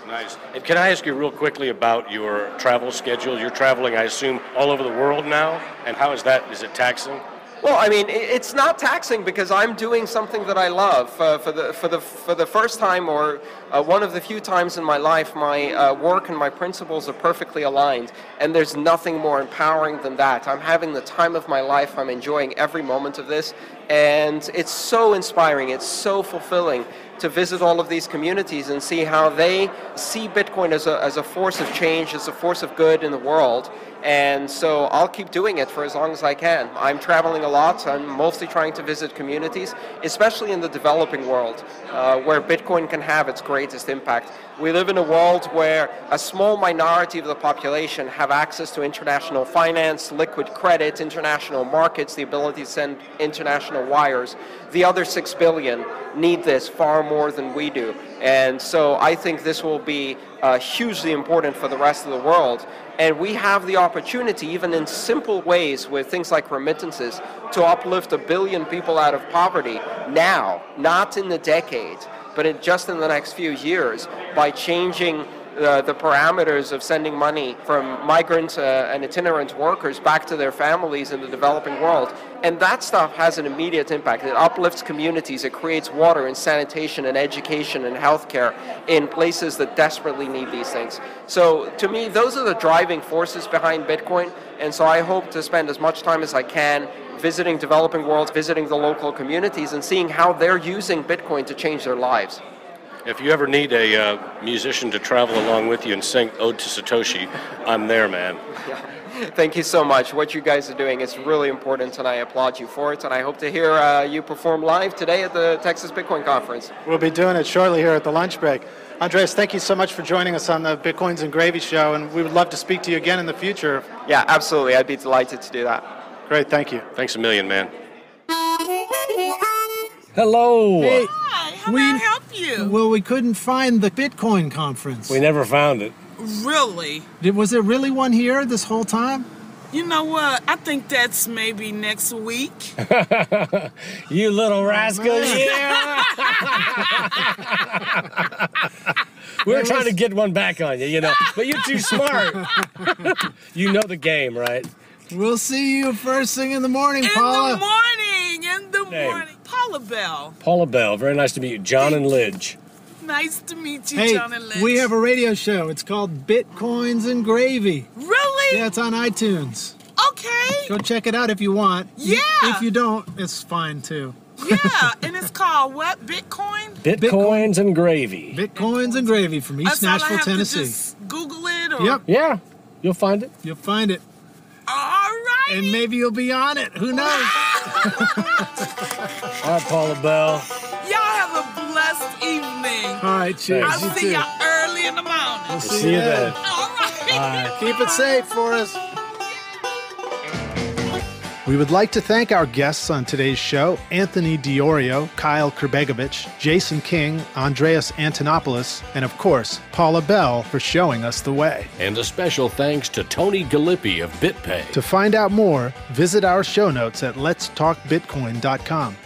Speaker 1: Nice. And can I ask you real quickly about your travel schedule? You're traveling, I assume, all over the world now? And how is that? Is it taxing?
Speaker 8: Well, I mean, it's not taxing because I'm doing something that I love. For the first time, or one of the few times in my life, my work and my principles are perfectly aligned, and there's nothing more empowering than that. I'm having the time of my life. I'm enjoying every moment of this, and it's so inspiring. It's so fulfilling to visit all of these communities and see how they see Bitcoin as a force of change, as a force of good in the world. And so I'll keep doing it for as long as I can. I'm traveling a lot. I'm mostly trying to visit communities, especially in the developing world, where Bitcoin can have its greatest impact. We live in a world where a small minority of the population have access to international finance, liquid credit, international markets, the ability to send international wires. The other 6 billion need this far more than we do. And so I think this will be hugely important for the rest of the world. And we have the opportunity, even in simple ways with things like remittances, to uplift 1 billion people out of poverty now, not in the decade, but just in the next few years, by changing the parameters of sending money from migrant and itinerant workers back to their families in the developing world. And that stuff has an immediate impact. It uplifts communities, it creates water and sanitation and education and healthcare in places that desperately need these things. So to me, those are the driving forces behind Bitcoin, and so I hope to spend as much time as I can visiting developing worlds, visiting the local communities, and seeing how they're using Bitcoin to change their lives.
Speaker 1: If you ever need a musician to travel along with you and sing Ode to Satoshi, I'm there, man.
Speaker 8: Thank you so much. What you guys are doing is really important, and I applaud you for it. And I hope to hear you perform live today at the Texas Bitcoin Conference.
Speaker 2: We'll be doing it shortly here at the lunch break. Andreas, thank you so much for joining us on the Bitcoins and Gravy show, and we would love to speak to you again in the future.
Speaker 8: Yeah, absolutely. I'd be delighted to do that.
Speaker 2: Great, thank you.
Speaker 1: Thanks a million, man. Hello.
Speaker 2: Hey,
Speaker 3: Hi, how may I help you?
Speaker 2: well, we couldn't find the Bitcoin conference.
Speaker 1: We never found it.
Speaker 3: Really?
Speaker 2: Was there really one here this whole time?
Speaker 3: You know what? I think that's maybe next week.
Speaker 1: You little rascal.
Speaker 2: man.
Speaker 1: We were trying to get one back on you, but you're too smart. You know the game, right?
Speaker 2: We'll see you first thing in the morning,
Speaker 3: In
Speaker 2: Paula.
Speaker 3: the morning.
Speaker 1: Name?
Speaker 3: Paula Bell.
Speaker 1: Paula Bell, very nice to meet you. John and Lidge.
Speaker 3: Nice to meet you,
Speaker 2: Hey,
Speaker 3: John and Liz.
Speaker 2: we have a radio show. It's called Bitcoins and Gravy.
Speaker 3: Really?
Speaker 2: Yeah, it's on iTunes.
Speaker 3: Okay.
Speaker 2: Go check it out if you want.
Speaker 3: Yeah.
Speaker 2: If you don't, it's fine too.
Speaker 3: Yeah, and it's called what? Bitcoin?
Speaker 1: Bitcoins and Gravy.
Speaker 2: Bitcoins and Gravy from East
Speaker 3: That's all I
Speaker 2: Nashville,
Speaker 3: have
Speaker 2: Tennessee.
Speaker 3: To just Google it? Or?
Speaker 2: Yep,
Speaker 1: Yeah, you'll find it.
Speaker 2: you'll find it.
Speaker 3: All right.
Speaker 2: And maybe you'll be on it. Who knows?
Speaker 1: All right, Paula Bell.
Speaker 3: Y'all have a blessed evening.
Speaker 2: All right, cheers.
Speaker 1: Thanks.
Speaker 2: You
Speaker 3: I'll see
Speaker 2: too.
Speaker 3: y'all early in the morning.
Speaker 2: We'll
Speaker 1: See you then.
Speaker 3: All right.
Speaker 2: Keep it safe for us. We would like to thank our guests on today's show, Anthony Diorio, Kyle Kerbegovich, Jason King, Andreas Antonopoulos, and of course, Paula Bell for showing us the way.
Speaker 1: And a special thanks to Tony Galippi of BitPay.
Speaker 2: To find out more, visit our show notes at letstalkbitcoin.com.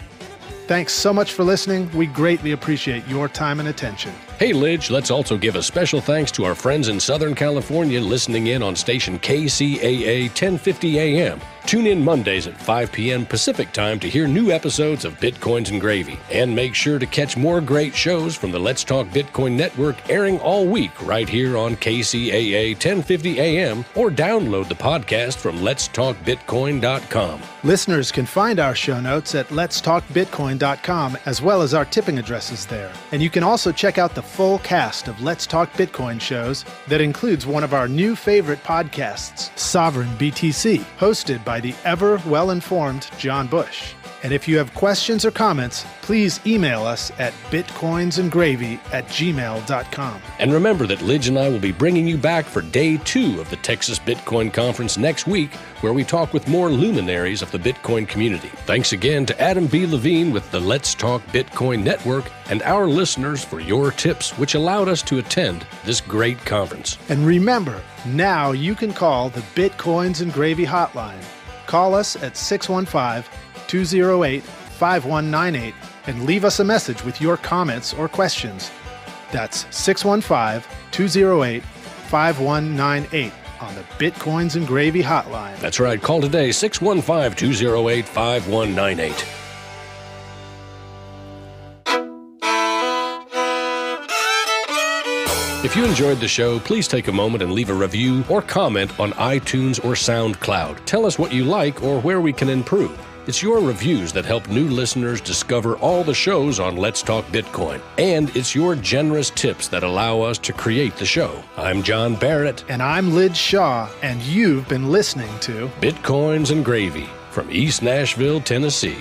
Speaker 2: Thanks so much for listening. We greatly appreciate your time and attention.
Speaker 1: Hey, Lidge, let's also give a special thanks to our friends in Southern California listening in on station KCAA 1050 AM. Tune in Mondays at 5 p.m. Pacific Time to hear new episodes of Bitcoins and Gravy. And make sure to catch more great shows from the Let's Talk Bitcoin Network airing all week right here on KCAA 1050 AM, or download the podcast from letstalkbitcoin.com.
Speaker 2: Listeners can find our show notes at letstalkbitcoin.com as well as our tipping addresses there. And you can also check out the full cast of Let's Talk Bitcoin shows that includes one of our new favorite podcasts, Sovereign BTC, hosted by the ever well-informed John Bush. And if you have questions or comments, please email us at bitcoinsandgravy@gmail.com.
Speaker 1: And remember that Lidge and I will be bringing you back for day 2 of the Texas Bitcoin Conference next week, where we talk with more luminaries of the Bitcoin community. Thanks again to Adam B. Levine with the Let's Talk Bitcoin Network and our listeners for your tips, which allowed us to attend this great conference.
Speaker 2: And remember, now you can call the Bitcoins and Gravy hotline. Call us at 615-208-5198 and leave us a message with your comments or questions. That's 615-208-5198 on the Bitcoins and Gravy hotline.
Speaker 1: That's right. Call today, 615-208-5198. If you enjoyed the show, please take a moment and leave a review or comment on iTunes or SoundCloud. Tell us what you like or where we can improve. It's your reviews that help new listeners discover all the shows on Let's Talk Bitcoin. And it's your generous tips that allow us to create the show. I'm John Barrett.
Speaker 2: And I'm Lidge Shaw, and you've been listening to
Speaker 1: Bitcoins and Gravy from East Nashville, Tennessee.